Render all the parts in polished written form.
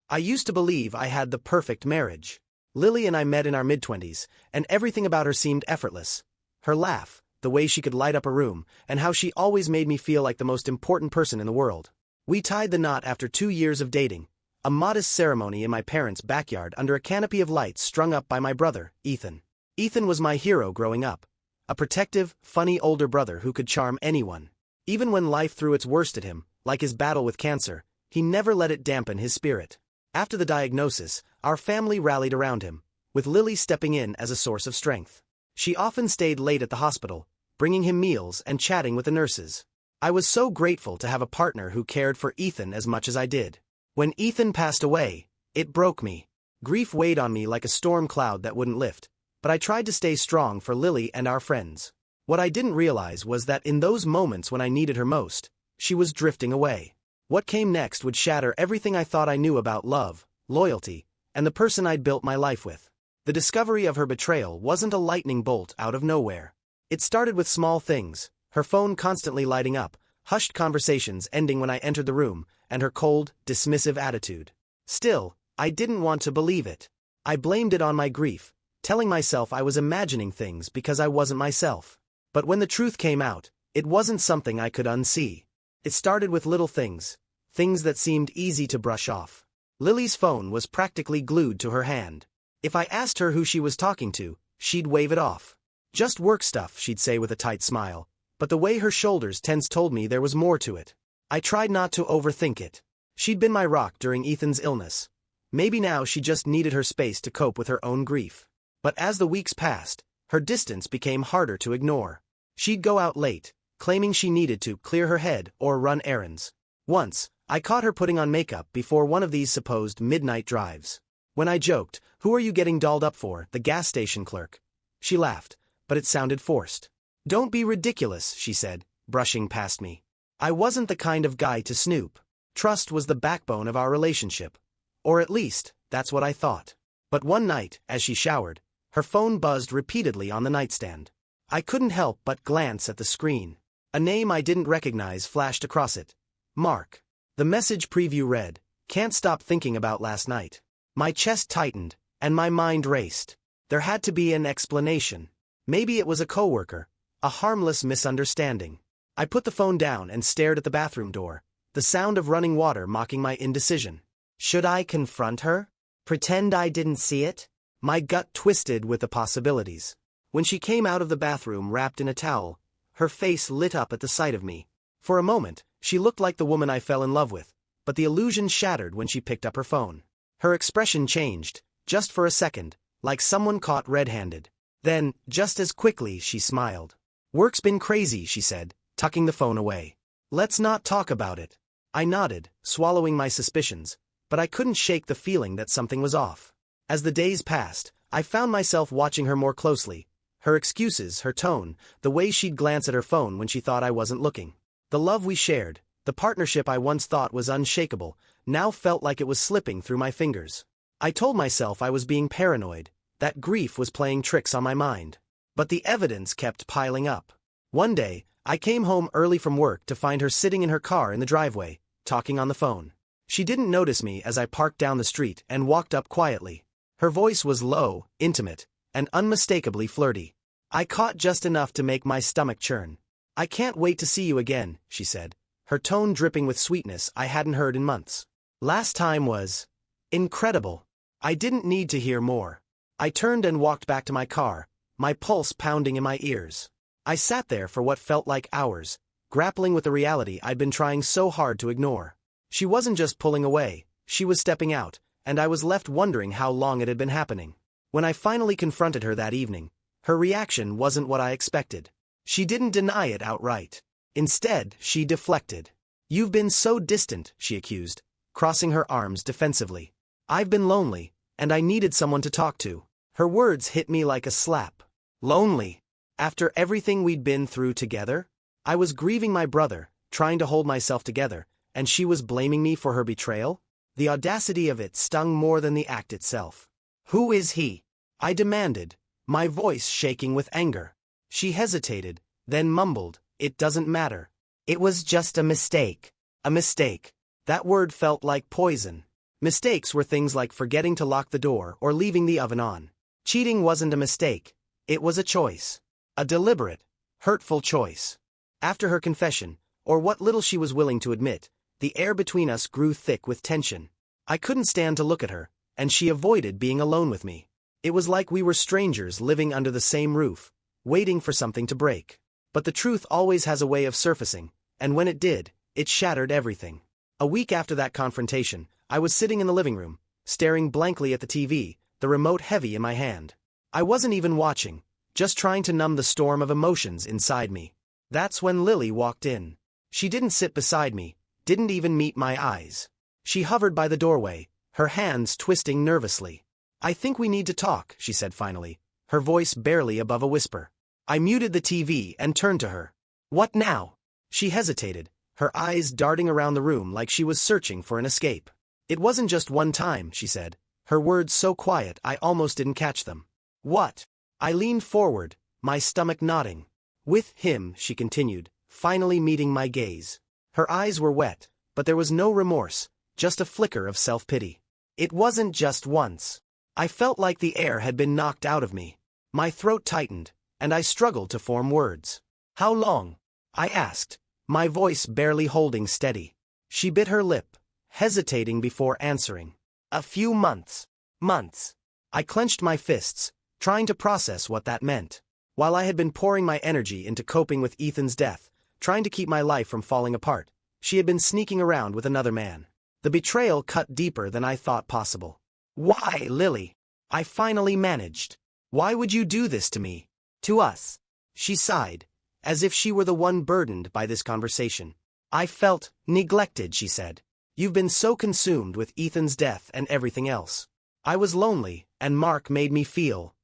I used to believe I had the perfect marriage. Lily and I met in our mid-20s, and everything about her seemed effortless. Her laugh, the way she could light up a room, and how she always made me feel like the most important person in the world. We tied the knot after 2 years of dating, a modest ceremony in my parents' backyard under a canopy of lights strung up by my brother, Ethan. Ethan was my hero growing up, a protective, funny older brother who could charm anyone. Even when life threw its worst at him, like his battle with cancer, he never let it dampen his spirit. After the diagnosis, our family rallied around him, with Lily stepping in as a source of strength. She often stayed late at the hospital, bringing him meals and chatting with the nurses. I was so grateful to have a partner who cared for Ethan as much as I did. When Ethan passed away, it broke me. Grief weighed on me like a storm cloud that wouldn't lift, but I tried to stay strong for Lily and our friends. What I didn't realize was that in those moments when I needed her most, she was drifting away. What came next would shatter everything I thought I knew about love, loyalty, and the person I'd built my life with. The discovery of her betrayal wasn't a lightning bolt out of nowhere. It started with small things, her phone constantly lighting up, hushed conversations ending when I entered the room, and her cold, dismissive attitude. Still, I didn't want to believe it. I blamed it on my grief, telling myself I was imagining things because I wasn't myself. But when the truth came out, it wasn't something I could unsee. It started with little things, things that seemed easy to brush off. Lily's phone was practically glued to her hand. If I asked her who she was talking to, she'd wave it off. Just work stuff, she'd say with a tight smile, but the way her shoulders tensed told me there was more to it. I tried not to overthink it. She'd been my rock during Ethan's illness. Maybe now she just needed her space to cope with her own grief. But as the weeks passed, her distance became harder to ignore. She'd go out late, claiming she needed to clear her head or run errands. Once, I caught her putting on makeup before one of these supposed midnight drives. When I joked, "Who are you getting dolled up for, the gas station clerk?" she laughed, but it sounded forced. "Don't be ridiculous," she said, brushing past me. I wasn't the kind of guy to snoop. Trust was the backbone of our relationship. Or at least, that's what I thought. But one night, as she showered, her phone buzzed repeatedly on the nightstand. I couldn't help but glance at the screen. A name I didn't recognize flashed across it. Mark. The message preview read, "Can't stop thinking about last night." My chest tightened, and my mind raced. There had to be an explanation. Maybe it was a coworker, a harmless misunderstanding. I put the phone down and stared at the bathroom door, the sound of running water mocking my indecision. Should I confront her? Pretend I didn't see it? My gut twisted with the possibilities. When she came out of the bathroom wrapped in a towel, her face lit up at the sight of me. For a moment, she looked like the woman I fell in love with, but the illusion shattered when she picked up her phone. Her expression changed, just for a second, like someone caught red-handed. Then, just as quickly, she smiled. "Work's been crazy," she said, tucking the phone away. "Let's not talk about it." I nodded, swallowing my suspicions, but I couldn't shake the feeling that something was off. As the days passed, I found myself watching her more closely. Her excuses, her tone, the way she'd glance at her phone when she thought I wasn't looking. The love we shared, the partnership I once thought was unshakable, now felt like it was slipping through my fingers. I told myself I was being paranoid, that grief was playing tricks on my mind. But the evidence kept piling up. One day, I came home early from work to find her sitting in her car in the driveway, talking on the phone. She didn't notice me as I parked down the street and walked up quietly. Her voice was low, intimate, and unmistakably flirty. I caught just enough to make my stomach churn. "I can't wait to see you again," she said, her tone dripping with sweetness I hadn't heard in months. Last time was incredible. I didn't need to hear more. I turned and walked back to my car, my pulse pounding in my ears. I sat there for what felt like hours, grappling with the reality I'd been trying so hard to ignore. She wasn't just pulling away, she was stepping out, and I was left wondering how long it had been happening. When I finally confronted her that evening, her reaction wasn't what I expected. She didn't deny it outright. Instead, she deflected. "You've been so distant," she accused, crossing her arms defensively. "I've been lonely, and I needed someone to talk to." Her words hit me like a slap. Lonely? After everything we'd been through together? I was grieving my brother, trying to hold myself together, and she was blaming me for her betrayal? The audacity of it stung more than the act itself. "Who is he?" I demanded, my voice shaking with anger. She hesitated, then mumbled, "It doesn't matter. It was just a mistake." A mistake. That word felt like poison. Mistakes were things like forgetting to lock the door or leaving the oven on. Cheating wasn't a mistake. It was a choice. A deliberate, hurtful choice. After her confession, or what little she was willing to admit, the air between us grew thick with tension. I couldn't stand to look at her, and she avoided being alone with me. It was like we were strangers living under the same roof, waiting for something to break. But the truth always has a way of surfacing, and when it did, it shattered everything. A week after that confrontation, I was sitting in the living room, staring blankly at the TV, the remote heavy in my hand. I wasn't even watching, just trying to numb the storm of emotions inside me. That's when Lily walked in. She didn't sit beside me, didn't even meet my eyes. She hovered by the doorway, her hands twisting nervously. "I think we need to talk," she said finally, her voice barely above a whisper. I muted the TV and turned to her. "What now?" She hesitated, her eyes darting around the room like she was searching for an escape. "It wasn't just one time," she said, her words so quiet I almost didn't catch them. "What?" I leaned forward, my stomach knotting. "With him," she continued, finally meeting my gaze. Her eyes were wet, but there was no remorse, just a flicker of self-pity. "It wasn't just once." I felt like the air had been knocked out of me. My throat tightened, and I struggled to form words. "How long?" I asked, my voice barely holding steady. She bit her lip, hesitating before answering. "A few months." Months. I clenched my fists, trying to process what that meant. While I had been pouring my energy into coping with Ethan's death, trying to keep my life from falling apart, she had been sneaking around with another man. The betrayal cut deeper than I thought possible. "Why, Lily?" I finally managed. "Why would you do this to me? To us?" She sighed, as if she were the one burdened by this conversation. "I felt neglected," she said. "You've been so consumed with Ethan's death and everything else. I was lonely, and Mark made me feel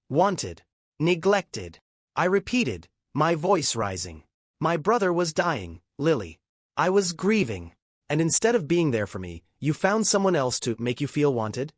wanted. Neglected." I repeated, my voice rising. "My brother was dying, Lily. I was grieving. And instead of being there for me, you found someone else to make you feel wanted?"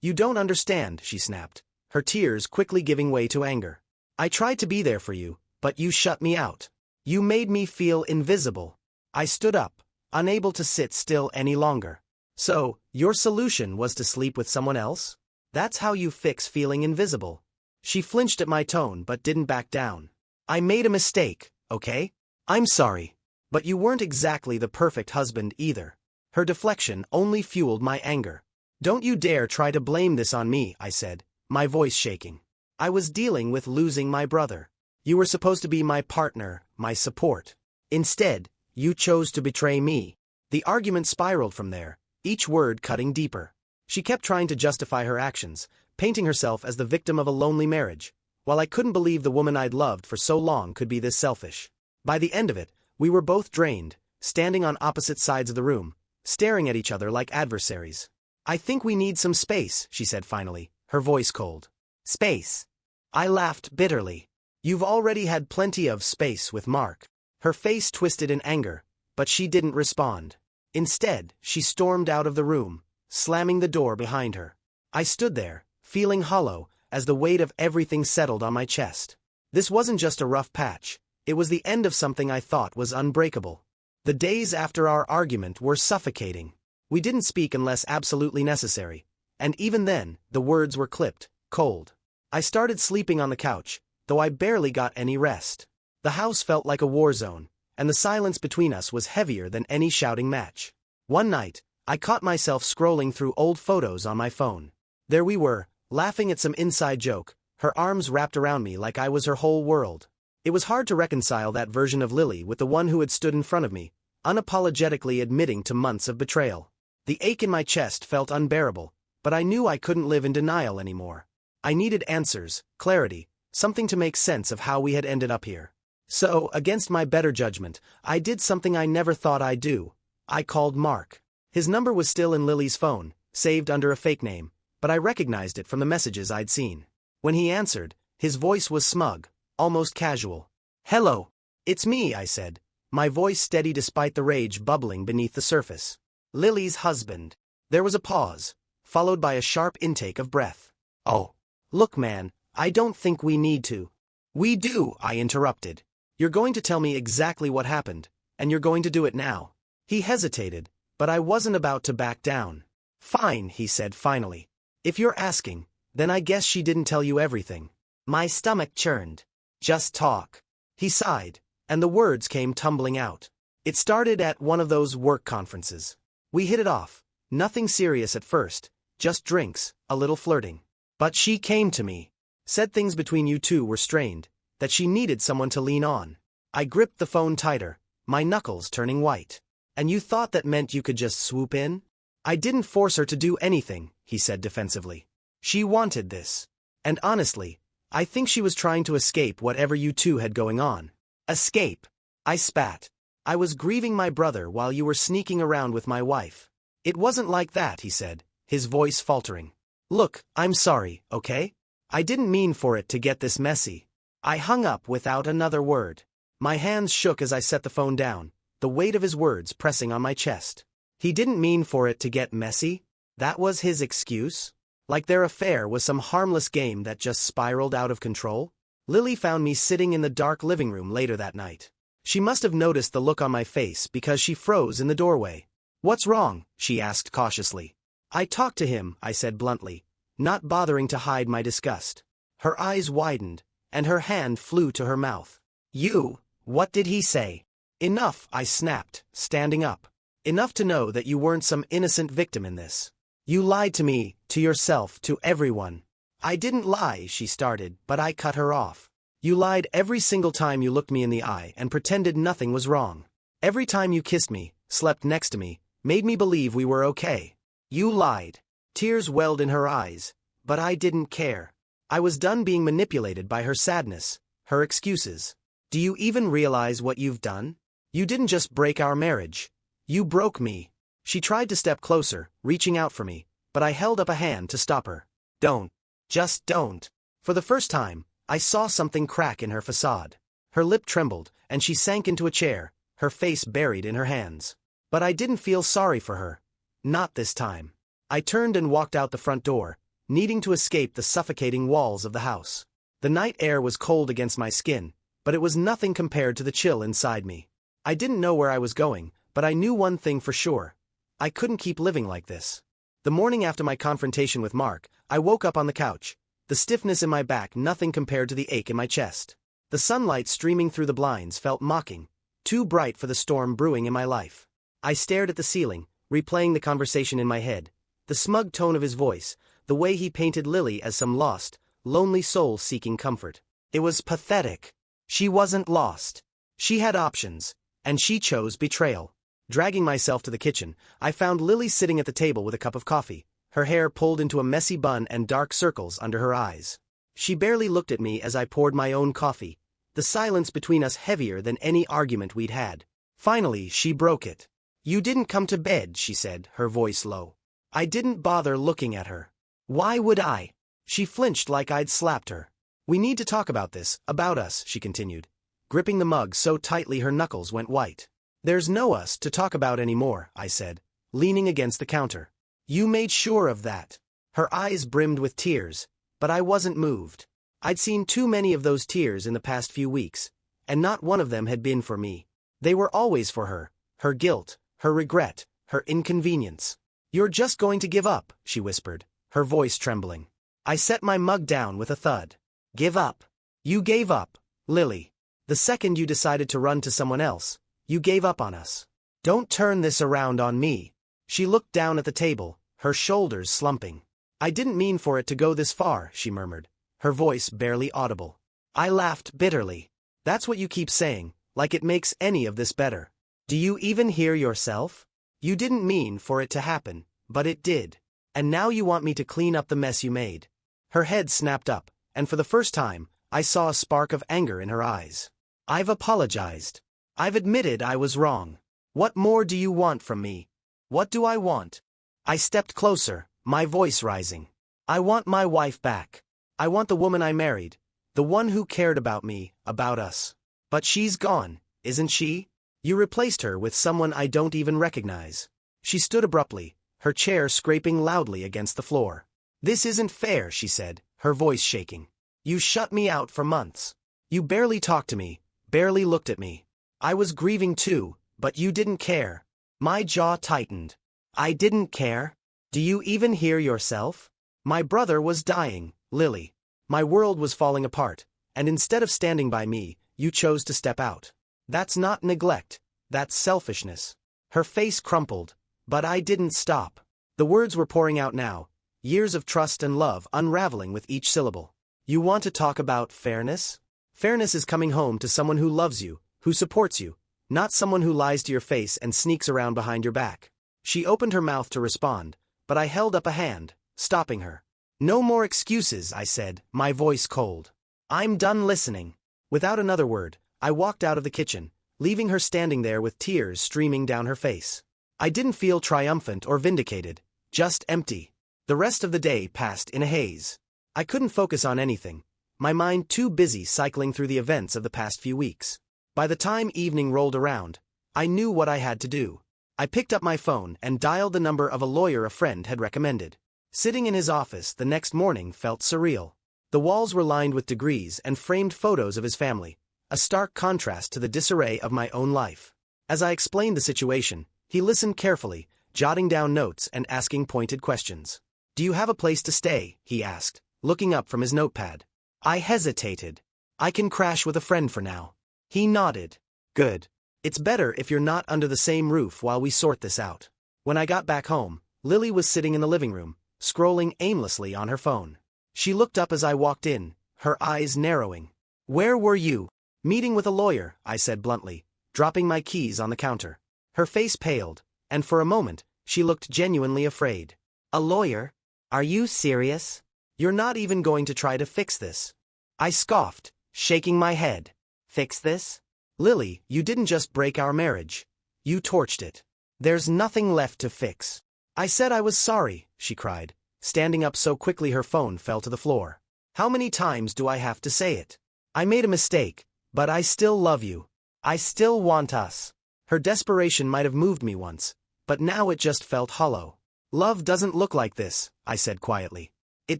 "You don't understand," she snapped, her tears quickly giving way to anger. "I tried to be there for you, but you shut me out. You made me feel invisible." I stood up, unable to sit still any longer. "So, your solution was to sleep with someone else? That's how you fix feeling invisible?" She flinched at my tone but didn't back down. "I made a mistake, okay? I'm sorry. But you weren't exactly the perfect husband either." Her deflection only fueled my anger. "Don't you dare try to blame this on me," I said, my voice shaking. "I was dealing with losing my brother. You were supposed to be my partner, my support. Instead, you chose to betray me." The argument spiraled from there, each word cutting deeper. She kept trying to justify her actions, painting herself as the victim of a lonely marriage, while I couldn't believe the woman I'd loved for so long could be this selfish. By the end of it, we were both drained, standing on opposite sides of the room, staring at each other like adversaries. "I think we need some space," she said finally, her voice cold. "Space?" I laughed bitterly. "You've already had plenty of space with Mark." Her face twisted in anger, but she didn't respond. Instead, she stormed out of the room, slamming the door behind her. I stood there, feeling hollow, as the weight of everything settled on my chest. This wasn't just a rough patch, it was the end of something I thought was unbreakable. The days after our argument were suffocating. We didn't speak unless absolutely necessary, and even then, the words were clipped, cold. I started sleeping on the couch, though I barely got any rest. The house felt like a war zone, and the silence between us was heavier than any shouting match. One night, I caught myself scrolling through old photos on my phone. There we were, laughing at some inside joke, her arms wrapped around me like I was her whole world. It was hard to reconcile that version of Lily with the one who had stood in front of me, unapologetically admitting to months of betrayal. The ache in my chest felt unbearable, but I knew I couldn't live in denial anymore. I needed answers, clarity, something to make sense of how we had ended up here. So, against my better judgment, I did something I never thought I'd do. I called Mark. His number was still in Lily's phone, saved under a fake name, but I recognized it from the messages I'd seen. When he answered, his voice was smug, almost casual. "Hello. It's me," I said, my voice steady despite the rage bubbling beneath the surface. "Lily's husband." There was a pause, followed by a sharp intake of breath. "Oh. Look, man, I don't think we need to." "We do," I interrupted. "You're going to tell me exactly what happened, and you're going to do it now." He hesitated, but I wasn't about to back down. Fine, he said finally. If you're asking, then I guess she didn't tell you everything. My stomach churned. Just talk. He sighed, and the words came tumbling out. It started at one of those work conferences. We hit it off. Nothing serious at first, just drinks, a little flirting. But she came to me. Said things between you two were strained, that she needed someone to lean on. I gripped the phone tighter, my knuckles turning white. And you thought that meant you could just swoop in? I didn't force her to do anything, he said defensively. She wanted this. And honestly, I think she was trying to escape whatever you two had going on. Escape. I spat. I was grieving my brother while you were sneaking around with my wife. It wasn't like that, he said, his voice faltering. Look, I'm sorry, okay? I didn't mean for it to get this messy. I hung up without another word. My hands shook as I set the phone down, the weight of his words pressing on my chest. He didn't mean for it to get messy? That was his excuse? Like their affair was some harmless game that just spiraled out of control? Lily found me sitting in the dark living room later that night. She must have noticed the look on my face because she froze in the doorway. What's wrong? She asked cautiously. I talked to him, I said bluntly, not bothering to hide my disgust. Her eyes widened, and her hand flew to her mouth. You, what did he say? Enough, I snapped, standing up. Enough to know that you weren't some innocent victim in this. You lied to me, to yourself, to everyone. I didn't lie, she started, but I cut her off. You lied every single time you looked me in the eye and pretended nothing was wrong. Every time you kissed me, slept next to me, made me believe we were okay. You lied. Tears welled in her eyes, but I didn't care. I was done being manipulated by her sadness, her excuses. Do you even realize what you've done? You didn't just break our marriage. You broke me. She tried to step closer, reaching out for me, but I held up a hand to stop her. Don't. Just don't. For the first time, I saw something crack in her facade. Her lip trembled, and she sank into a chair, her face buried in her hands. But I didn't feel sorry for her. Not this time. I turned and walked out the front door, needing to escape the suffocating walls of the house. The night air was cold against my skin, but it was nothing compared to the chill inside me. I didn't know where I was going, but I knew one thing for sure. I couldn't keep living like this. The morning after my confrontation with Mark, I woke up on the couch. The stiffness in my back nothing compared to the ache in my chest. The sunlight streaming through the blinds felt mocking, too bright for the storm brewing in my life. I stared at the ceiling, replaying the conversation in my head. The smug tone of his voice, the way he painted Lily as some lost, lonely soul seeking comfort. It was pathetic. She wasn't lost. She had options, and she chose betrayal. Dragging myself to the kitchen, I found Lily sitting at the table with a cup of coffee, her hair pulled into a messy bun and dark circles under her eyes. She barely looked at me as I poured my own coffee, the silence between us heavier than any argument we'd had. Finally, she broke it. You didn't come to bed, she said, her voice low. I didn't bother looking at her. Why would I? She flinched like I'd slapped her. We need to talk about this, about us, she continued, gripping the mug so tightly her knuckles went white. There's no us to talk about anymore, I said, leaning against the counter. You made sure of that. Her eyes brimmed with tears, but I wasn't moved. I'd seen too many of those tears in the past few weeks, and not one of them had been for me. They were always for her, her guilt, her regret, her inconvenience. You're just going to give up, she whispered, her voice trembling. I set my mug down with a thud. Give up. You gave up, Lily. The second you decided to run to someone else, you gave up on us. Don't turn this around on me. She looked down at the table, her shoulders slumping. I didn't mean for it to go this far, she murmured, her voice barely audible. I laughed bitterly. That's what you keep saying, like it makes any of this better. Do you even hear yourself? You didn't mean for it to happen, but it did. And now you want me to clean up the mess you made. Her head snapped up, and for the first time, I saw a spark of anger in her eyes. I've apologized. I've admitted I was wrong. What more do you want from me? What do I want? I stepped closer, my voice rising. I want my wife back. I want the woman I married, the one who cared about me, about us. But she's gone, isn't she? You replaced her with someone I don't even recognize. She stood abruptly, her chair scraping loudly against the floor. This isn't fair, she said, her voice shaking. You shut me out for months. You barely talked to me, barely looked at me. I was grieving too, but you didn't care. My jaw tightened. I didn't care? Do you even hear yourself? My brother was dying, Lily. My world was falling apart, and instead of standing by me, you chose to step out. That's not neglect, that's selfishness. Her face crumpled, but I didn't stop. The words were pouring out now, years of trust and love unraveling with each syllable. You want to talk about fairness? Fairness is coming home to someone who loves you, who supports you, not someone who lies to your face and sneaks around behind your back. She opened her mouth to respond, but I held up a hand, stopping her. No more excuses, I said, my voice cold. I'm done listening. Without another word, I walked out of the kitchen, leaving her standing there with tears streaming down her face. I didn't feel triumphant or vindicated, just empty. The rest of the day passed in a haze. I couldn't focus on anything, my mind too busy cycling through the events of the past few weeks. By the time evening rolled around, I knew what I had to do. I picked up my phone and dialed the number of a lawyer a friend had recommended. Sitting in his office the next morning felt surreal. The walls were lined with degrees and framed photos of his family, a stark contrast to the disarray of my own life. As I explained the situation, he listened carefully, jotting down notes and asking pointed questions. Do you have a place to stay? He asked, looking up from his notepad. I hesitated. I can crash with a friend for now. He nodded. Good. It's better if you're not under the same roof while we sort this out. When I got back home, Lily was sitting in the living room, scrolling aimlessly on her phone. She looked up as I walked in, her eyes narrowing. Where were you? Meeting with a lawyer, I said bluntly, dropping my keys on the counter. Her face paled, and for a moment, she looked genuinely afraid. A lawyer? Are you serious? You're not even going to try to fix this. I scoffed, shaking my head. Fix this? Lily, you didn't just break our marriage. You torched it. There's nothing left to fix. I said I was sorry, she cried, standing up so quickly her phone fell to the floor. How many times do I have to say it? I made a mistake, but I still love you. I still want us. Her desperation might have moved me once, but now it just felt hollow. Love doesn't look like this, I said quietly. It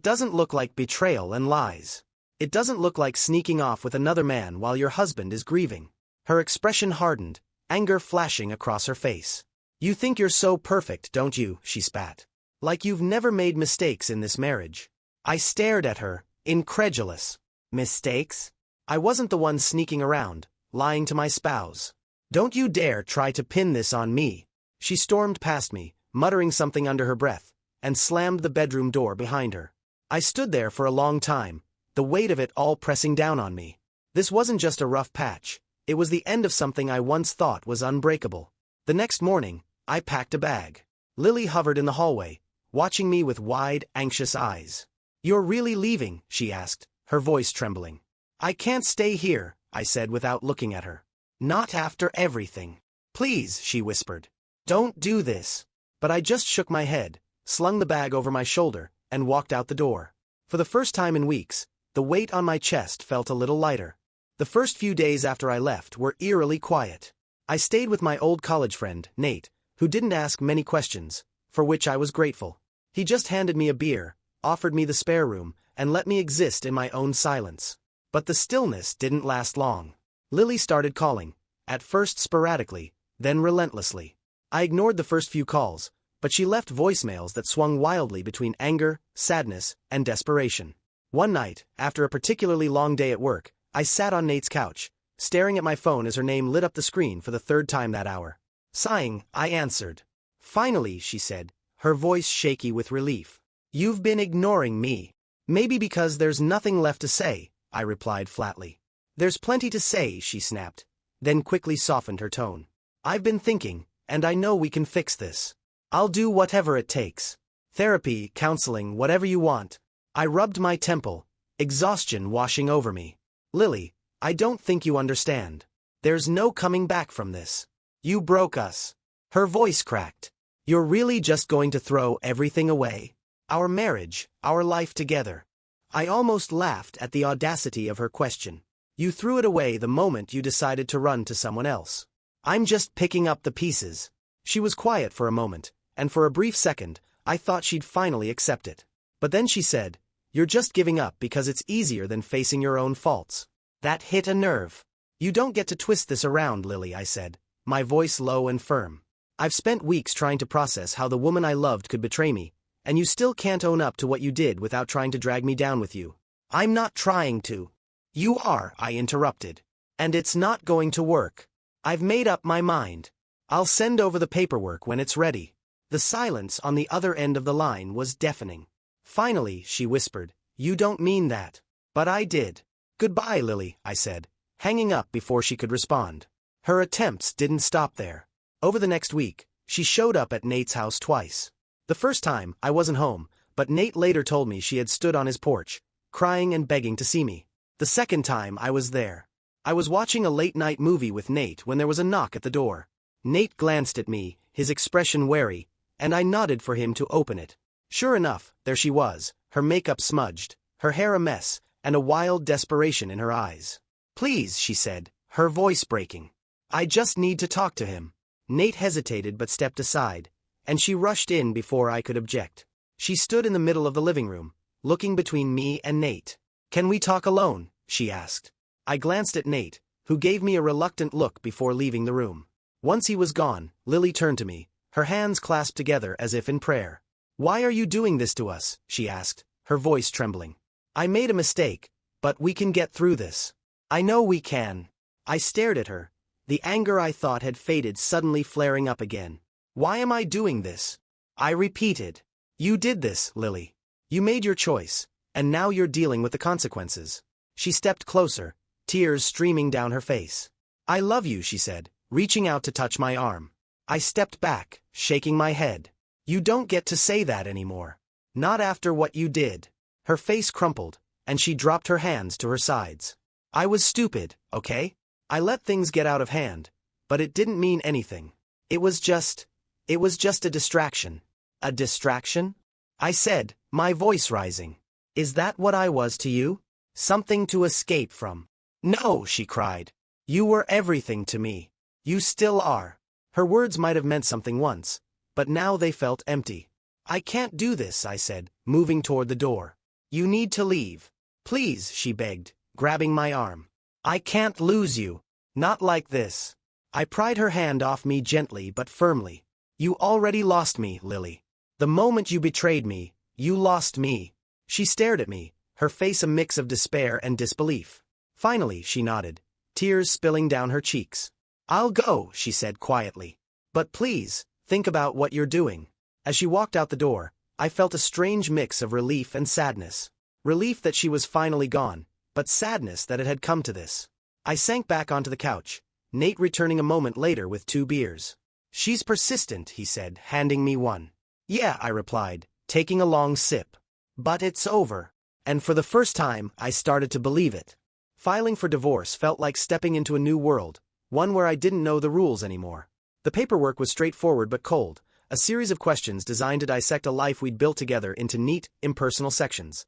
doesn't look like betrayal and lies. It doesn't look like sneaking off with another man while your husband is grieving. Her expression hardened, anger flashing across her face. You think you're so perfect, don't you? She spat. Like you've never made mistakes in this marriage. I stared at her, incredulous. Mistakes? I wasn't the one sneaking around, lying to my spouse. Don't you dare try to pin this on me. She stormed past me, muttering something under her breath, and slammed the bedroom door behind her. I stood there for a long time, the weight of it all pressing down on me. This wasn't just a rough patch, it was the end of something I once thought was unbreakable. The next morning, I packed a bag. Lily hovered in the hallway, watching me with wide, anxious eyes. You're really leaving? She asked, her voice trembling. I can't stay here, I said without looking at her. Not after everything. Please, she whispered. Don't do this. But I just shook my head, slung the bag over my shoulder, and walked out the door. For the first time in weeks, the weight on my chest felt a little lighter. The first few days after I left were eerily quiet. I stayed with my old college friend, Nate, who didn't ask many questions, for which I was grateful. He just handed me a beer, offered me the spare room, and let me exist in my own silence. But the stillness didn't last long. Lily started calling, at first sporadically, then relentlessly. I ignored the first few calls, but she left voicemails that swung wildly between anger, sadness, and desperation. One night, after a particularly long day at work, I sat on Nate's couch, staring at my phone as her name lit up the screen for the third time that hour. Sighing, I answered. Finally, she said, her voice shaky with relief. You've been ignoring me. Maybe because there's nothing left to say, I replied flatly. There's plenty to say, she snapped, then quickly softened her tone. I've been thinking, and I know we can fix this. I'll do whatever it takes. Therapy, counseling, whatever you want. I rubbed my temple, exhaustion washing over me. Lily, I don't think you understand. There's no coming back from this. You broke us. Her voice cracked. You're really just going to throw everything away? Our marriage, our life together. I almost laughed at the audacity of her question. You threw it away the moment you decided to run to someone else. I'm just picking up the pieces. She was quiet for a moment, and for a brief second, I thought she'd finally accept it. But then she said, You're just giving up because it's easier than facing your own faults. That hit a nerve. You don't get to twist this around, Lily, I said, my voice low and firm. I've spent weeks trying to process how the woman I loved could betray me, And you still can't own up to what you did without trying to drag me down with you. I'm not trying to. You are, I interrupted. And it's not going to work. I've made up my mind. I'll send over the paperwork when it's ready. The silence on the other end of the line was deafening. Finally, she whispered, "You don't mean that." But I did. "Goodbye, Lily," I said, hanging up before she could respond. Her attempts didn't stop there. Over the next week, she showed up at Nate's house twice. The first time, I wasn't home, but Nate later told me she had stood on his porch, crying and begging to see me. The second time, I was there. I was watching a late-night movie with Nate when there was a knock at the door. Nate glanced at me, his expression wary, and I nodded for him to open it. Sure enough, there she was, her makeup smudged, her hair a mess, and a wild desperation in her eyes. "Please," she said, her voice breaking. "I just need to talk to him." Nate hesitated but stepped aside, and she rushed in before I could object. She stood in the middle of the living room, looking between me and Nate. "Can we talk alone?" she asked. I glanced at Nate, who gave me a reluctant look before leaving the room. Once he was gone, Lily turned to me, her hands clasped together as if in prayer. "Why are you doing this to us?" she asked, her voice trembling. "I made a mistake, but we can get through this." "I know we can." I stared at her, the anger I thought had faded suddenly flaring up again. "Why am I doing this?" I repeated. "You did this, Lily. You made your choice, and now you're dealing with the consequences." She stepped closer, tears streaming down her face. "I love you," she said, reaching out to touch my arm. I stepped back, shaking my head. "You don't get to say that anymore. Not after what you did." Her face crumpled, and she dropped her hands to her sides. "I was stupid, okay? I let things get out of hand, but it didn't mean anything. It was just a distraction." "A distraction?" I said, my voice rising. "Is that what I was to you? Something to escape from?" "No," she cried. "You were everything to me. You still are." Her words might have meant something once, but now they felt empty. "I can't do this," I said, moving toward the door. "You need to leave. Please," she begged, grabbing my arm. "I can't lose you. Not like this." I pried her hand off me gently but firmly. "You already lost me, Lily. The moment you betrayed me, you lost me." She stared at me, her face a mix of despair and disbelief. Finally, she nodded, tears spilling down her cheeks. "I'll go," she said quietly. "But please, think about what you're doing." As she walked out the door, I felt a strange mix of relief and sadness. Relief that she was finally gone, but sadness that it had come to this. I sank back onto the couch, Nate returning a moment later with 2 beers. "She's persistent," he said, handing me one. "Yeah," I replied, taking a long sip. "But it's over." And for the first time, I started to believe it. Filing for divorce felt like stepping into a new world, one where I didn't know the rules anymore. The paperwork was straightforward but cold, a series of questions designed to dissect a life we'd built together into neat, impersonal sections.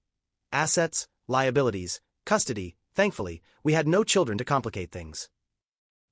Assets, liabilities, custody. Thankfully, we had no children to complicate things.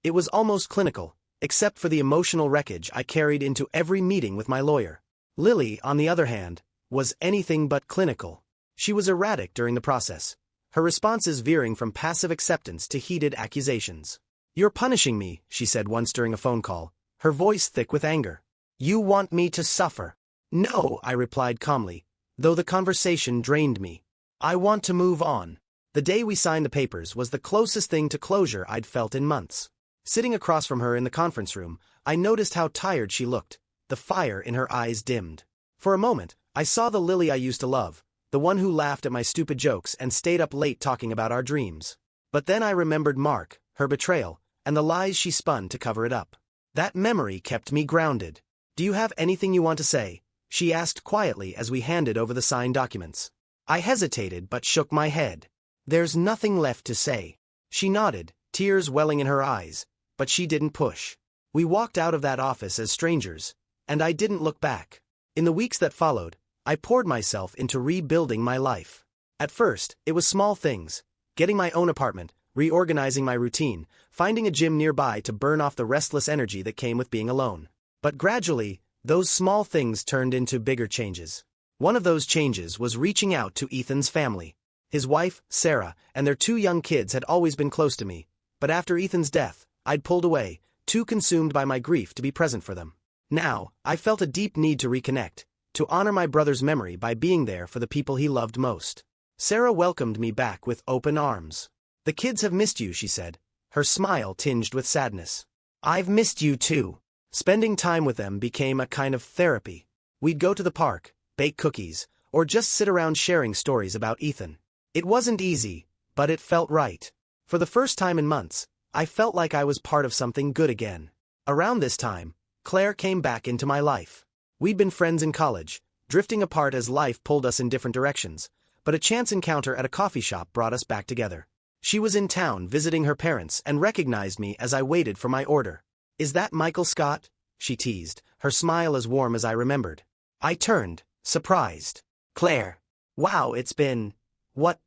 It was almost clinical, except for the emotional wreckage I carried into every meeting with my lawyer. Lily, on the other hand, was anything but clinical. She was erratic during the process, her responses veering from passive acceptance to heated accusations. "You're punishing me," she said once during a phone call, her voice thick with anger. "You want me to suffer." "No," I replied calmly, though the conversation drained me. "I want to move on." The day we signed the papers was the closest thing to closure I'd felt in months. Sitting across from her in the conference room, I noticed how tired she looked, the fire in her eyes dimmed. For a moment, I saw the Lily I used to love, the one who laughed at my stupid jokes and stayed up late talking about our dreams. But then I remembered Mark, her betrayal, and the lies she spun to cover it up. That memory kept me grounded. "Do you have anything you want to say?" she asked quietly as we handed over the signed documents. I hesitated but shook my head. "There's nothing left to say." She nodded, tears welling in her eyes, but she didn't push. We walked out of that office as strangers, and I didn't look back. In the weeks that followed, I poured myself into rebuilding my life. At first, it was small things: getting my own apartment, reorganizing my routine, finding a gym nearby to burn off the restless energy that came with being alone. But gradually, those small things turned into bigger changes. One of those changes was reaching out to Ethan's family. His wife, Sarah, and their 2 young kids had always been close to me, but after Ethan's death, I'd pulled away, too consumed by my grief to be present for them. Now, I felt a deep need to reconnect, to honor my brother's memory by being there for the people he loved most. Sarah welcomed me back with open arms. "The kids have missed you," she said, her smile tinged with sadness. "I've missed you too." Spending time with them became a kind of therapy. We'd go to the park, bake cookies, or just sit around sharing stories about Ethan. It wasn't easy, but it felt right. For the first time in months, I felt like I was part of something good again. Around this time, Claire came back into my life. We'd been friends in college, drifting apart as life pulled us in different directions, but a chance encounter at a coffee shop brought us back together. She was in town visiting her parents and recognized me as I waited for my order. "Is that Michael Scott?" she teased, her smile as warm as I remembered. I turned, surprised. "Claire. Wow, it's been,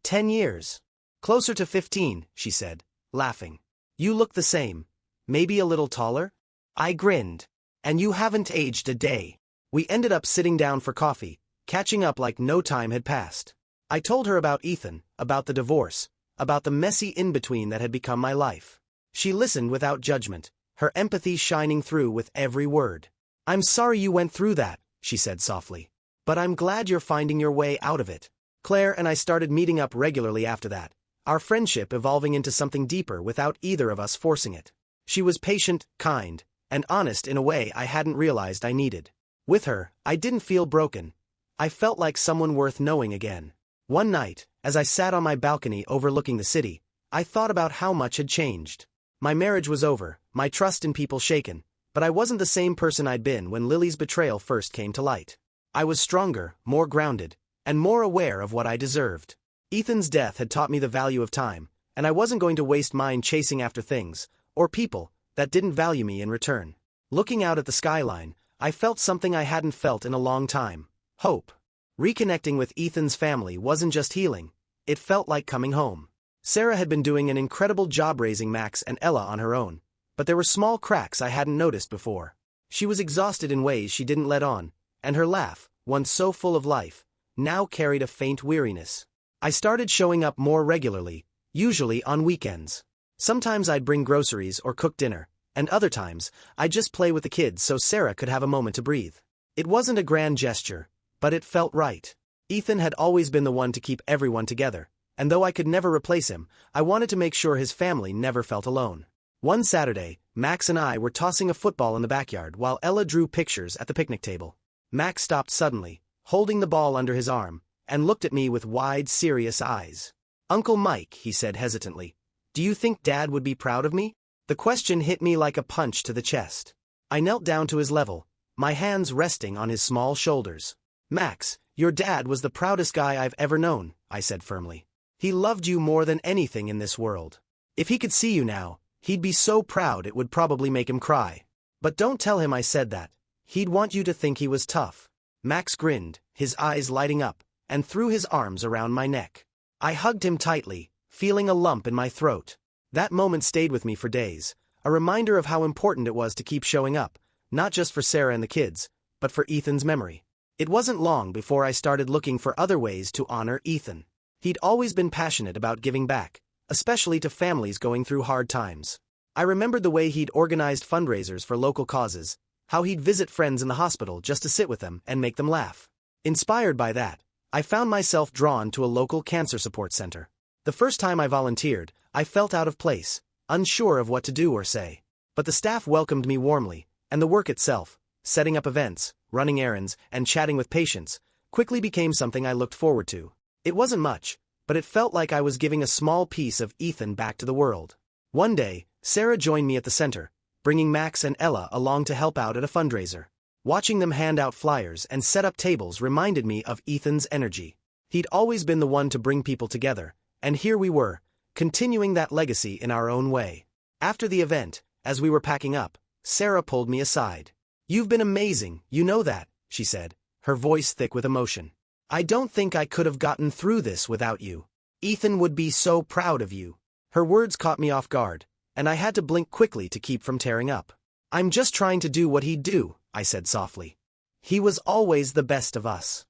10 years? "Closer to 15, she said, laughing. "You look the same. Maybe a little taller?" I grinned. "And you haven't aged a day." We ended up sitting down for coffee, catching up like no time had passed. I told her about Ethan, about the divorce, about the messy in-between that had become my life. She listened without judgment, her empathy shining through with every word. "I'm sorry you went through that," she said softly. "But I'm glad you're finding your way out of it." Claire and I started meeting up regularly after that, our friendship evolving into something deeper without either of us forcing it. She was patient, kind, and honest in a way I hadn't realized I needed. With her, I didn't feel broken. I felt like someone worth knowing again. One night, as I sat on my balcony overlooking the city, I thought about how much had changed. My marriage was over, my trust in people shaken, but I wasn't the same person I'd been when Lily's betrayal first came to light. I was stronger, more grounded, and more aware of what I deserved. Ethan's death had taught me the value of time, and I wasn't going to waste mine chasing after things, or people, that didn't value me in return. Looking out at the skyline, I felt something I hadn't felt in a long time: hope. Reconnecting with Ethan's family wasn't just healing, it felt like coming home. Sarah had been doing an incredible job raising Max and Ella on her own, but there were small cracks I hadn't noticed before. She was exhausted in ways she didn't let on, and her laugh, once so full of life, now carried a faint weariness. I started showing up more regularly, usually on weekends. Sometimes I'd bring groceries or cook dinner, and other times, I'd just play with the kids so Sarah could have a moment to breathe. It wasn't a grand gesture, but it felt right. Ethan had always been the one to keep everyone together, and though I could never replace him, I wanted to make sure his family never felt alone. One Saturday, Max and I were tossing a football in the backyard while Ella drew pictures at the picnic table. Max stopped suddenly, holding the ball under his arm, and looked at me with wide, serious eyes. "Uncle Mike," he said hesitantly, "do you think Dad would be proud of me?" The question hit me like a punch to the chest. I knelt down to his level, my hands resting on his small shoulders. "Max, your dad was the proudest guy I've ever known," I said firmly. "He loved you more than anything in this world. If he could see you now, he'd be so proud it would probably make him cry. But don't tell him I said that. He'd want you to think he was tough." Max grinned, his eyes lighting up, and threw his arms around my neck. I hugged him tightly, feeling a lump in my throat. That moment stayed with me for days, a reminder of how important it was to keep showing up, not just for Sarah and the kids, but for Ethan's memory. It wasn't long before I started looking for other ways to honor Ethan. He'd always been passionate about giving back, especially to families going through hard times. I remembered the way he'd organized fundraisers for local causes, how he'd visit friends in the hospital just to sit with them and make them laugh. Inspired by that, I found myself drawn to a local cancer support center. The first time I volunteered, I felt out of place, unsure of what to do or say. But the staff welcomed me warmly, and the work itself, setting up events, running errands, and chatting with patients, quickly became something I looked forward to. It wasn't much, but it felt like I was giving a small piece of Ethan back to the world. One day, Sarah joined me at the center, bringing Max and Ella along to help out at a fundraiser. Watching them hand out flyers and set up tables reminded me of Ethan's energy. He'd always been the one to bring people together, and here we were, continuing that legacy in our own way. After the event, as we were packing up, Sarah pulled me aside. "You've been amazing, you know that," she said, her voice thick with emotion. "I don't think I could have gotten through this without you. Ethan would be so proud of you." Her words caught me off guard, and I had to blink quickly to keep from tearing up. "I'm just trying to do what he'd do," I said softly. "He was always the best of us."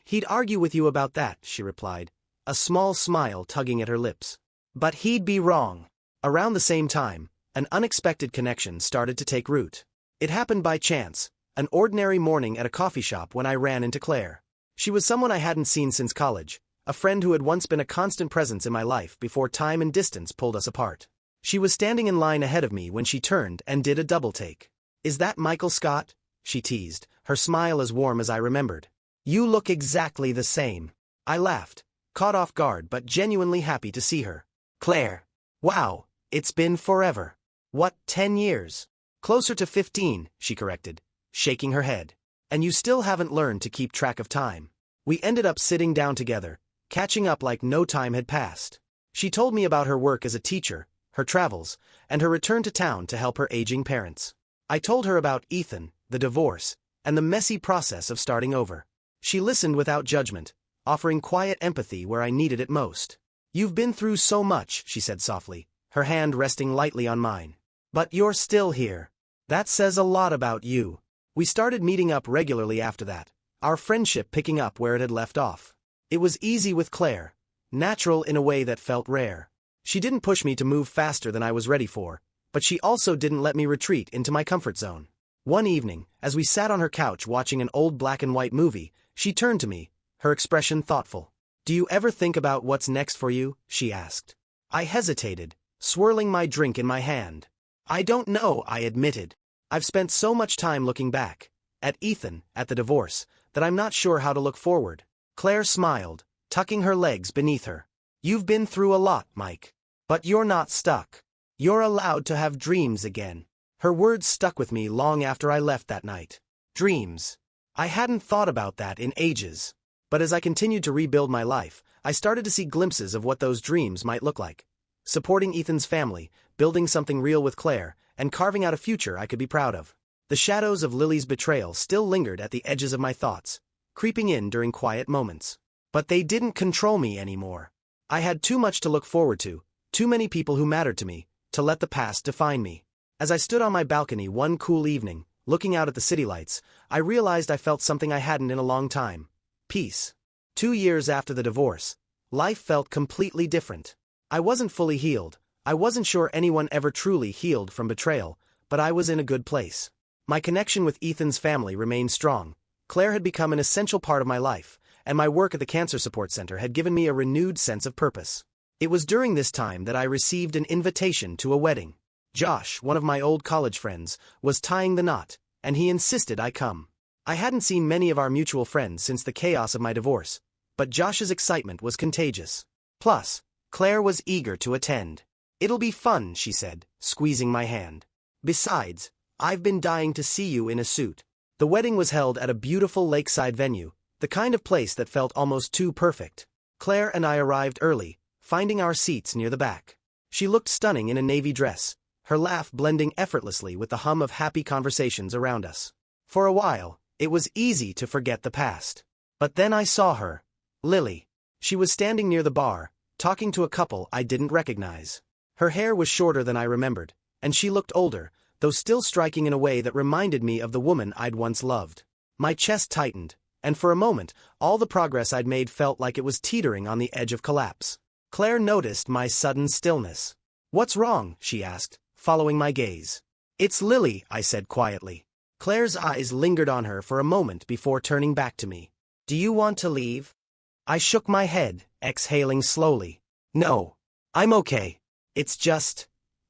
"He'd argue with you about that," she replied, a small smile tugging at her lips. "But he'd be wrong." Around the same time, an unexpected connection started to take root. It happened by chance, An ordinary morning at a coffee shop when I ran into Claire. She was someone I hadn't seen since college, a friend who had once been a constant presence in my life before time and distance pulled us apart. She was standing in line ahead of me when she turned and did a double take. "Is that Michael Scott?" she teased, her smile as warm as I remembered. "You look exactly the same." I laughed, caught off guard but genuinely happy to see her. "Claire. Wow, it's been forever." "What, 10 years?" "Closer to 15, she corrected, shaking her head. "And you still haven't learned to keep track of time." We ended up sitting down together, catching up like no time had passed. She told me about her work as a teacher, her travels, and her return to town to help her aging parents. I told her about Ethan, the divorce, and the messy process of starting over. She listened without judgment, offering quiet empathy where I needed it most. "You've been through so much," she said softly, her hand resting lightly on mine. "But you're still here. That says a lot about you." We started meeting up regularly after that, our friendship picking up where it had left off. It was easy with Claire, natural in a way that felt rare. She didn't push me to move faster than I was ready for, but she also didn't let me retreat into my comfort zone. One evening, as we sat on her couch watching an old black-and-white movie, she turned to me, her expression thoughtful. "Do you ever think about what's next for you?" she asked. I hesitated, swirling my drink in my hand. "I don't know," I admitted. "I've spent so much time looking back, at Ethan, at the divorce, that I'm not sure how to look forward." Claire smiled, tucking her legs beneath her. "You've been through a lot, Mike. But you're not stuck. You're allowed to have dreams again." Her words stuck with me long after I left that night. Dreams. I hadn't thought about that in ages. But as I continued to rebuild my life, I started to see glimpses of what those dreams might look like. Supporting Ethan's family, building something real with Claire, and carving out a future I could be proud of. The shadows of Lily's betrayal still lingered at the edges of my thoughts, creeping in during quiet moments. But they didn't control me anymore. I had too much to look forward to, too many people who mattered to me, to let the past define me. As I stood on my balcony one cool evening, looking out at the city lights, I realized I felt something I hadn't in a long time. Peace. 2 years after the divorce, life felt completely different. I wasn't fully healed. I wasn't sure anyone ever truly healed from betrayal, but I was in a good place. My connection with Ethan's family remained strong. Claire had become an essential part of my life, and my work at the Cancer Support Center had given me a renewed sense of purpose. It was during this time that I received an invitation to a wedding. Josh, one of my old college friends, was tying the knot, and he insisted I come. I hadn't seen many of our mutual friends since the chaos of my divorce, but Josh's excitement was contagious. Plus, Claire was eager to attend. "It'll be fun," she said, squeezing my hand. "Besides, I've been dying to see you in a suit." The wedding was held at a beautiful lakeside venue, the kind of place that felt almost too perfect. Claire and I arrived early, finding our seats near the back. She looked stunning in a navy dress, her laugh blending effortlessly with the hum of happy conversations around us. For a while, it was easy to forget the past. But then I saw her, Lily. She was standing near the bar, talking to a couple I didn't recognize. Her hair was shorter than I remembered, and she looked older, though still striking in a way that reminded me of the woman I'd once loved. My chest tightened, and for a moment, all the progress I'd made felt like it was teetering on the edge of collapse. Claire noticed my sudden stillness. "What's wrong?" she asked, following my gaze. "It's Lily," I said quietly. Claire's eyes lingered on her for a moment before turning back to me. "Do you want to leave?" I shook my head, exhaling slowly. "No. I'm okay. It's just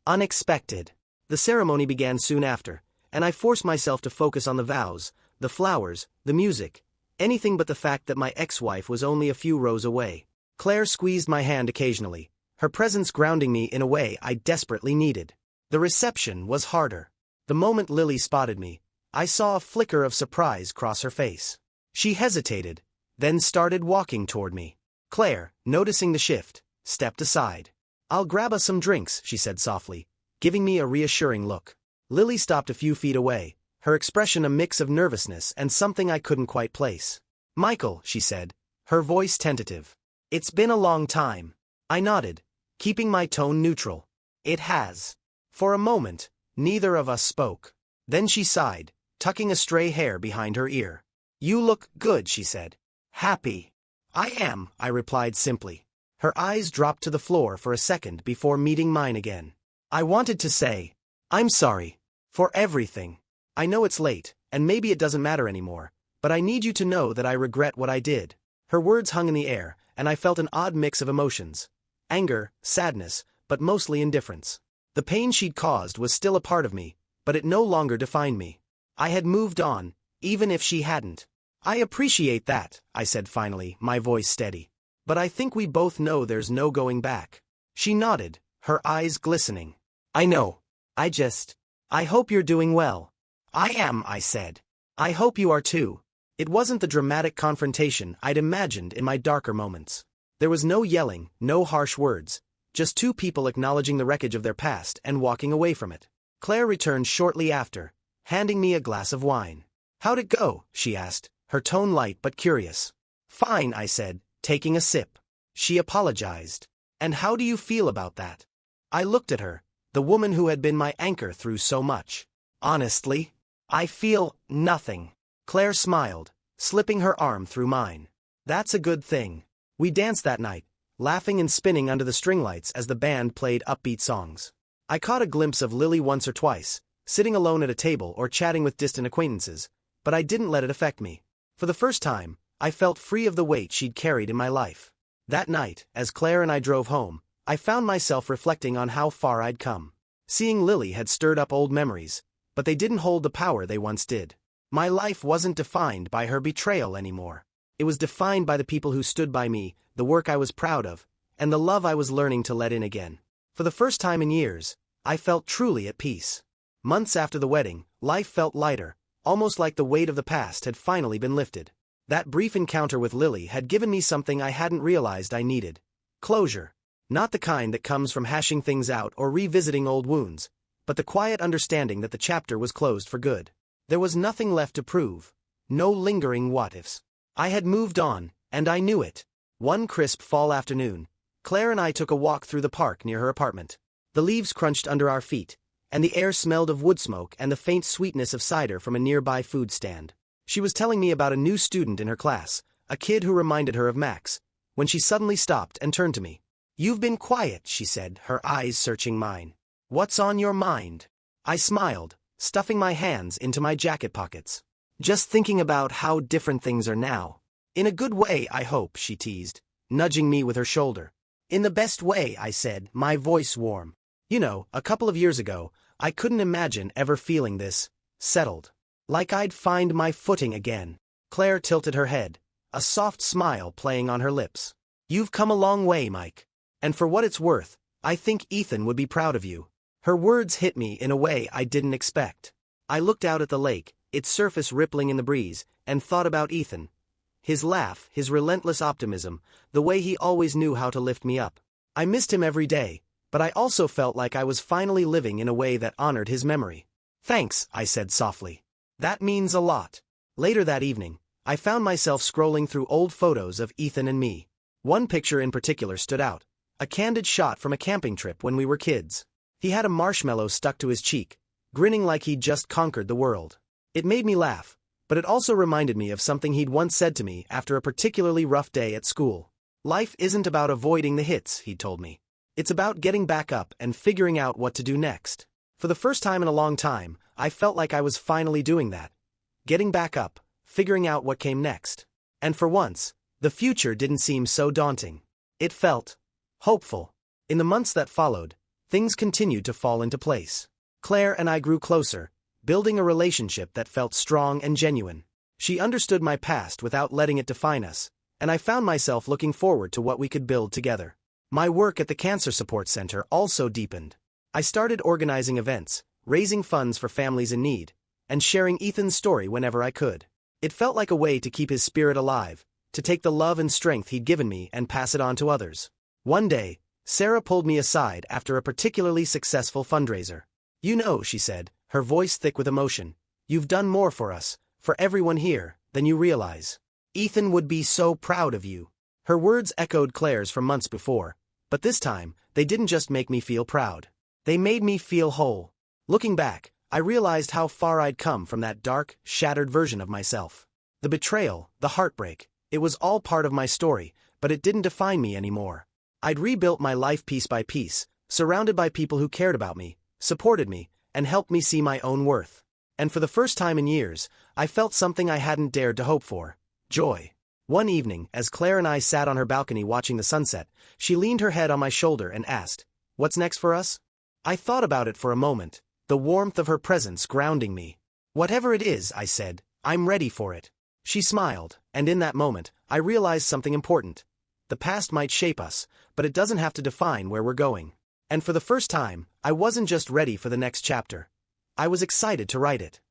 unexpected." The ceremony began soon after, and I forced myself to focus on the vows, the flowers, the music, anything but the fact that my ex-wife was only a few rows away. Claire squeezed my hand occasionally, her presence grounding me in a way I desperately needed. The reception was harder. The moment Lily spotted me, I saw a flicker of surprise cross her face. She hesitated, then started walking toward me. Claire, noticing the shift, stepped aside. "I'll grab us some drinks," she said softly, giving me a reassuring look. Lily stopped a few feet away, her expression a mix of nervousness and something I couldn't quite place. "Michael," she said, her voice tentative. "It's been a long time." I nodded, keeping my tone neutral. "It has." For a moment, neither of us spoke. Then she sighed, tucking a stray hair behind her ear. "You look good," she said. "Happy." "I am," I replied simply. Her eyes dropped to the floor for a second before meeting mine again. I wanted to say, "I'm sorry. For everything. I know it's late, and maybe it doesn't matter anymore, but I need you to know that I regret what I did." Her words hung in the air, and I felt an odd mix of emotions. Anger, sadness, but mostly indifference. The pain she'd caused was still a part of me, but it no longer defined me. I had moved on, even if she hadn't. "I appreciate that," I said finally, my voice steady. "But I think we both know there's no going back." She nodded, her eyes glistening. "I know. I hope you're doing well." "I am," I said. "I hope you are too." It wasn't the dramatic confrontation I'd imagined in my darker moments. There was no yelling, no harsh words, just two people acknowledging the wreckage of their past and walking away from it. Claire returned shortly after, handing me a glass of wine. "How'd it go?" she asked, her tone light but curious. "Fine," I said, taking a sip. She apologized. "And how do you feel about that?" I looked at her, the woman who had been my anchor through so much. "Honestly, I feel nothing." Claire smiled, slipping her arm through mine. "That's a good thing." We danced that night, laughing and spinning under the string lights as the band played upbeat songs. I caught a glimpse of Lily once or twice, sitting alone at a table or chatting with distant acquaintances, but I didn't let it affect me. For the first time, I felt free of the weight she'd carried in my life. That night, as Claire and I drove home, I found myself reflecting on how far I'd come. Seeing Lily had stirred up old memories, but they didn't hold the power they once did. My life wasn't defined by her betrayal anymore. It was defined by the people who stood by me, the work I was proud of, and the love I was learning to let in again. For the first time in years, I felt truly at peace. Months after the wedding, life felt lighter, almost like the weight of the past had finally been lifted. That brief encounter with Lily had given me something I hadn't realized I needed. Closure. Not the kind that comes from hashing things out or revisiting old wounds, but the quiet understanding that the chapter was closed for good. There was nothing left to prove. No lingering what-ifs. I had moved on, and I knew it. One crisp fall afternoon, Claire and I took a walk through the park near her apartment. The leaves crunched under our feet, and the air smelled of wood smoke and the faint sweetness of cider from a nearby food stand. She was telling me about a new student in her class, a kid who reminded her of Max, when she suddenly stopped and turned to me. "You've been quiet," she said, her eyes searching mine. "What's on your mind?" I smiled, stuffing my hands into my jacket pockets. "Just thinking about how different things are now." "In a good way, I hope," she teased, nudging me with her shoulder. "In the best way," I said, my voice warm. "You know, a couple of years ago, I couldn't imagine ever feeling this settled. Like I'd find my footing again." Claire tilted her head, a soft smile playing on her lips. "You've come a long way, Mike. And for what it's worth, I think Ethan would be proud of you." Her words hit me in a way I didn't expect. I looked out at the lake, its surface rippling in the breeze, and thought about Ethan. His laugh, his relentless optimism, the way he always knew how to lift me up. I missed him every day, but I also felt like I was finally living in a way that honored his memory. "Thanks," I said softly. "That means a lot." Later that evening, I found myself scrolling through old photos of Ethan and me. One picture in particular stood out, a candid shot from a camping trip when we were kids. He had a marshmallow stuck to his cheek, grinning like he'd just conquered the world. It made me laugh, but it also reminded me of something he'd once said to me after a particularly rough day at school. "Life isn't about avoiding the hits," he'd told me. "It's about getting back up and figuring out what to do next." For the first time in a long time, I felt like I was finally doing that. Getting back up, figuring out what came next. And for once, the future didn't seem so daunting. It felt hopeful. In the months that followed, things continued to fall into place. Claire and I grew closer, building a relationship that felt strong and genuine. She understood my past without letting it define us, and I found myself looking forward to what we could build together. My work at the Cancer Support Center also deepened. I started organizing events, raising funds for families in need, and sharing Ethan's story whenever I could. It felt like a way to keep his spirit alive, to take the love and strength he'd given me and pass it on to others. One day, Sarah pulled me aside after a particularly successful fundraiser. "You know," she said, her voice thick with emotion, "you've done more for us, for everyone here, than you realize. Ethan would be so proud of you." Her words echoed Claire's from months before, but this time, they didn't just make me feel proud. They made me feel whole. Looking back, I realized how far I'd come from that dark, shattered version of myself. The betrayal, the heartbreak, it was all part of my story, but it didn't define me anymore. I'd rebuilt my life piece by piece, surrounded by people who cared about me, supported me, and helped me see my own worth. And for the first time in years, I felt something I hadn't dared to hope for: joy. One evening, as Claire and I sat on her balcony watching the sunset, she leaned her head on my shoulder and asked, "What's next for us?" I thought about it for a moment, the warmth of her presence grounding me. "Whatever it is," I said, "I'm ready for it." She smiled, and in that moment, I realized something important. The past might shape us, but it doesn't have to define where we're going. And for the first time, I wasn't just ready for the next chapter. I was excited to write it.